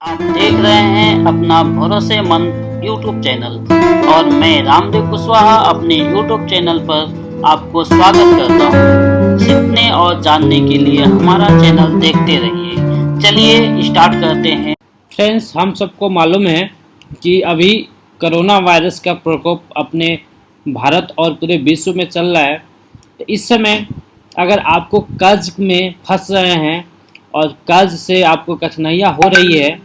आप देख रहे हैं अपना भरोसेमंद यूट्यूब चैनल और मैं रामदेव कुशवाहा अपने यूट्यूब चैनल पर आपको स्वागत करता हूं। सीखने और जानने के लिए हमारा चैनल देखते रहिए। चलिए स्टार्ट करते हैं। फ्रेंड्स, हम सबको मालूम है कि अभी कोरोना वायरस का प्रकोप अपने भारत और पूरे विश्व में चल रहा है। तो इस समय अगर आपको कर्ज में फंस रहे हैं और कर्ज से आपको कठिनाइयाँ हो रही है,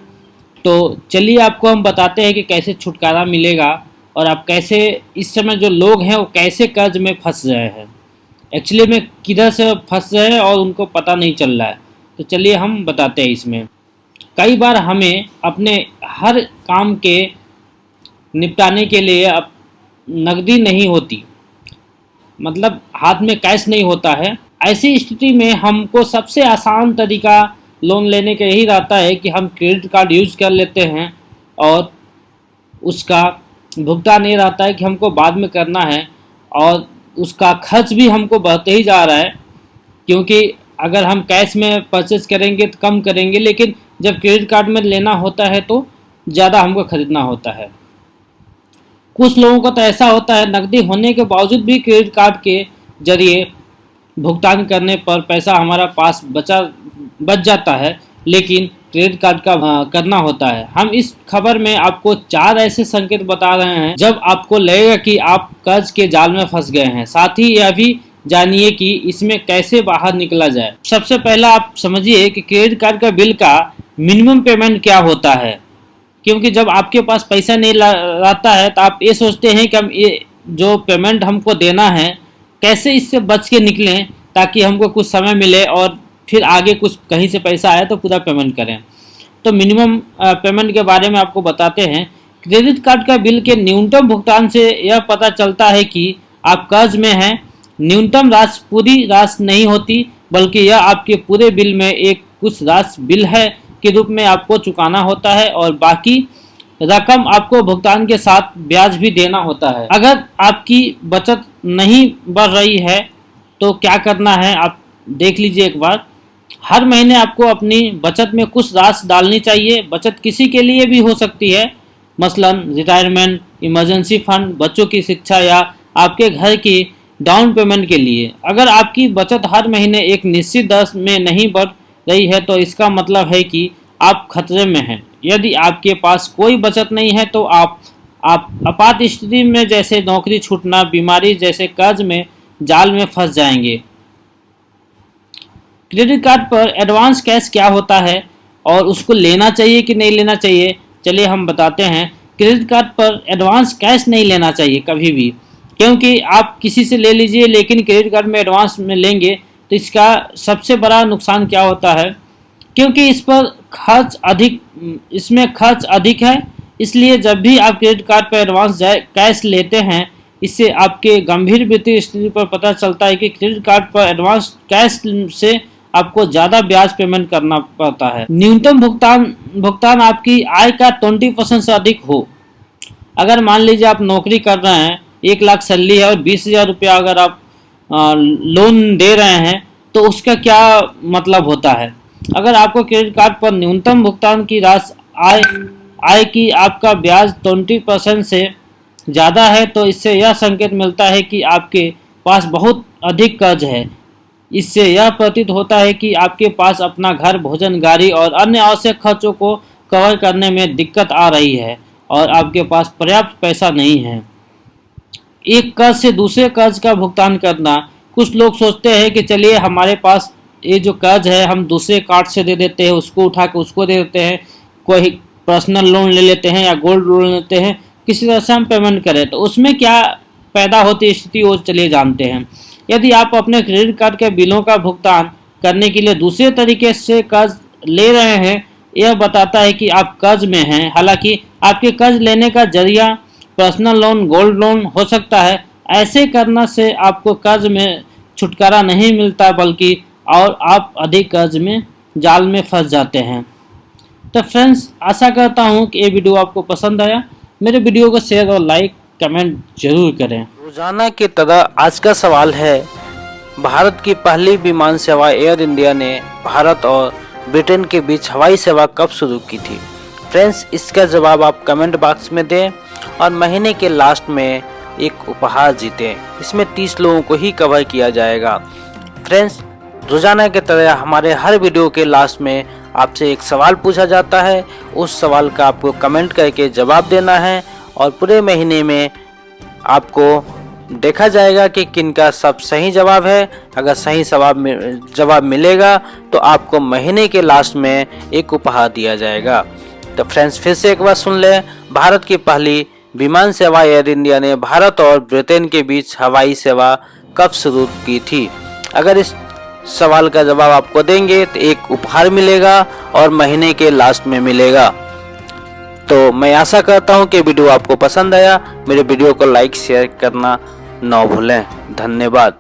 तो चलिए आपको हम बताते हैं कि कैसे छुटकारा मिलेगा और आप कैसे इस समय जो लोग हैं वो कैसे कर्ज में फंस रहे हैं, एक्चुअली में किधर से फंस रहे हैं और उनको पता नहीं चल रहा है। तो चलिए हम बताते हैं। इसमें कई बार हमें अपने हर काम के निपटाने के लिए अब नकदी नहीं होती, मतलब हाथ में कैश नहीं होता है। ऐसी स्थिति में हमको सबसे आसान तरीका लोन लेने का यही रहता है कि हम क्रेडिट कार्ड यूज कर लेते हैं और उसका भुगतान ये रहता है कि हमको बाद में करना है और उसका खर्च भी हमको बढ़ते ही जा रहा है, क्योंकि अगर हम कैश में परचेज करेंगे तो कम करेंगे, लेकिन जब क्रेडिट कार्ड में लेना होता है तो ज़्यादा हमको खरीदना होता है। कुछ लोगों का तो ऐसा होता है नकदी होने के बावजूद भी क्रेडिट कार्ड के जरिए भुगतान करने पर पैसा हमारा पास बच जाता है, लेकिन क्रेडिट कार्ड का करना होता है। हम इस खबर में आपको 4 ऐसे संकेत बता रहे हैं जब आपको लगेगा कि आप कर्ज के जाल में फंस गए हैं। साथ ही यह भी जानिए कि इसमें कैसे बाहर निकला जाए। सबसे पहला आप समझिए कि क्रेडिट कार्ड का बिल का मिनिमम पेमेंट क्या होता है, क्योंकि जब आपके पास पैसा नहीं रहता है तो आप ये सोचते हैं कि हम ये जो पेमेंट हमको देना है कैसे इससे बच के निकलें ताकि हमको कुछ समय मिले और फिर आगे कुछ कहीं से पैसा आए तो पूरा पेमेंट करें। तो मिनिमम पेमेंट के बारे में आपको बताते हैं। क्रेडिट कार्ड का बिल के न्यूनतम भुगतान से यह पता चलता है कि आप कर्ज में हैं। न्यूनतम राशि पूरी राशि नहीं होती, बल्कि यह आपके पूरे बिल में एक कुछ राशि बिल है के रूप में आपको चुकाना होता है और बाकी रकम आपको भुगतान के साथ ब्याज भी देना होता है। अगर आपकी बचत नहीं बढ़ रही है तो क्या करना है आप देख लीजिए एक बार। हर महीने आपको अपनी बचत में कुछ राशि डालनी चाहिए। बचत किसी के लिए भी हो सकती है, मसलन रिटायरमेंट, इमरजेंसी फंड, बच्चों की शिक्षा या आपके घर की डाउन पेमेंट के लिए। अगर आपकी बचत हर महीने एक निश्चित दर में नहीं बढ़ रही है तो इसका मतलब है कि आप खतरे में हैं। यदि आपके पास कोई बचत नहीं है तो आप आपात स्थिति में जैसे नौकरी छूटना, बीमारी जैसे कर्ज में जाल में फंस जाएंगे। क्रेडिट कार्ड पर एडवांस कैश क्या होता है और उसको लेना चाहिए कि नहीं लेना चाहिए, चलिए हम बताते हैं। क्रेडिट कार्ड पर एडवांस कैश नहीं लेना चाहिए कभी भी, क्योंकि आप किसी से ले लीजिए लेकिन क्रेडिट कार्ड में एडवांस में लेंगे तो इसका सबसे बड़ा नुकसान क्या होता है, क्योंकि इसमें खर्च अधिक है। इसलिए जब भी आप क्रेडिट कार्ड पर एडवांस कैश लेते हैं, इससे आपके गंभीर वित्तीय स्थिति पर पता चलता है कि क्रेडिट कार्ड पर एडवांस कैश से आपको ज़्यादा ब्याज पेमेंट करना पड़ता है। न्यूनतम भुगतान आपकी आय का 20% से अधिक हो। अगर मान लीजिए आप नौकरी कर रहे हैं, 1 लाख सैलरी है और 20,000 रुपया अगर आप लोन दे रहे हैं तो उसका क्या मतलब होता है। अगर आपको क्रेडिट कार्ड पर न्यूनतम भुगतान की राशि आय की आपका ब्याज 20% से ज़्यादा है तो इससे यह संकेत मिलता है कि आपके पास बहुत अधिक कर्ज है। इससे यह प्रतीत होता है कि आपके पास अपना घर, भोजन, गाड़ी और अन्य आवश्यक खर्चों को कवर करने में दिक्कत आ रही है और आपके पास पर्याप्त पैसा नहीं है। एक कर्ज से दूसरे कर्ज का भुगतान करना। कुछ लोग सोचते हैं कि चलिए हमारे पास ये जो कर्ज है हम दूसरे कार्ड से दे देते हैं, उसको उठा के उसको दे देते हैं, कोई पर्सनल लोन ले लेते हैं या गोल्ड लोन लेते हैं, किसी तरह से हम पेमेंट करें। तो उसमें क्या पैदा होती स्थिति वो चलिए जानते हैं। यदि आप अपने क्रेडिट कार्ड के बिलों का भुगतान करने के लिए दूसरे तरीके से कर्ज ले रहे हैं, यह बताता है कि आप कर्ज में हैं। हालांकि आपके कर्ज लेने का जरिया पर्सनल लोन, गोल्ड लोन हो सकता है। ऐसे करने से आपको कर्ज में छुटकारा नहीं मिलता, बल्कि और आप अधिक कर्ज में जाल में फंस जाते हैं। तो फ्रेंड्स, आशा करता हूँ कि ये वीडियो आपको पसंद आया। मेरे वीडियो को शेयर और लाइक कमेंट जरूर करें। रोजाना की तरह आज का सवाल है, भारत की पहली विमान सेवा एयर इंडिया ने भारत और ब्रिटेन के बीच हवाई सेवा कब शुरू की थी। फ्रेंड्स, इसका जवाब आप कमेंट बॉक्स में दें और महीने के लास्ट में एक उपहार जीतें। इसमें 30 लोगों को ही कवर किया जाएगा। फ्रेंड्स, रोजाना की तरह हमारे हर वीडियो के लास्ट में आपसे एक सवाल पूछा जाता है। उस सवाल का आपको कमेंट करके जवाब देना है और पूरे महीने में आपको देखा जाएगा कि किनका सब सही जवाब है। अगर सही जवाब मिलेगा तो आपको महीने के लास्ट में एक उपहार दिया जाएगा। तो फ्रेंड्स, फिर से एक बार सुन लें, भारत की पहली विमान सेवा एयर इंडिया ने भारत और ब्रिटेन के बीच हवाई सेवा कब शुरू की थी? अगर इस सवाल का जवाब आपको देंगे तो एक उपहार मिलेगा और महीने के लास्ट में मिलेगा। तो मैं आशा करता हूं कि वीडियो आपको पसंद आया। मेरे वीडियो को लाइक शेयर करना ना भूलें। धन्यवाद।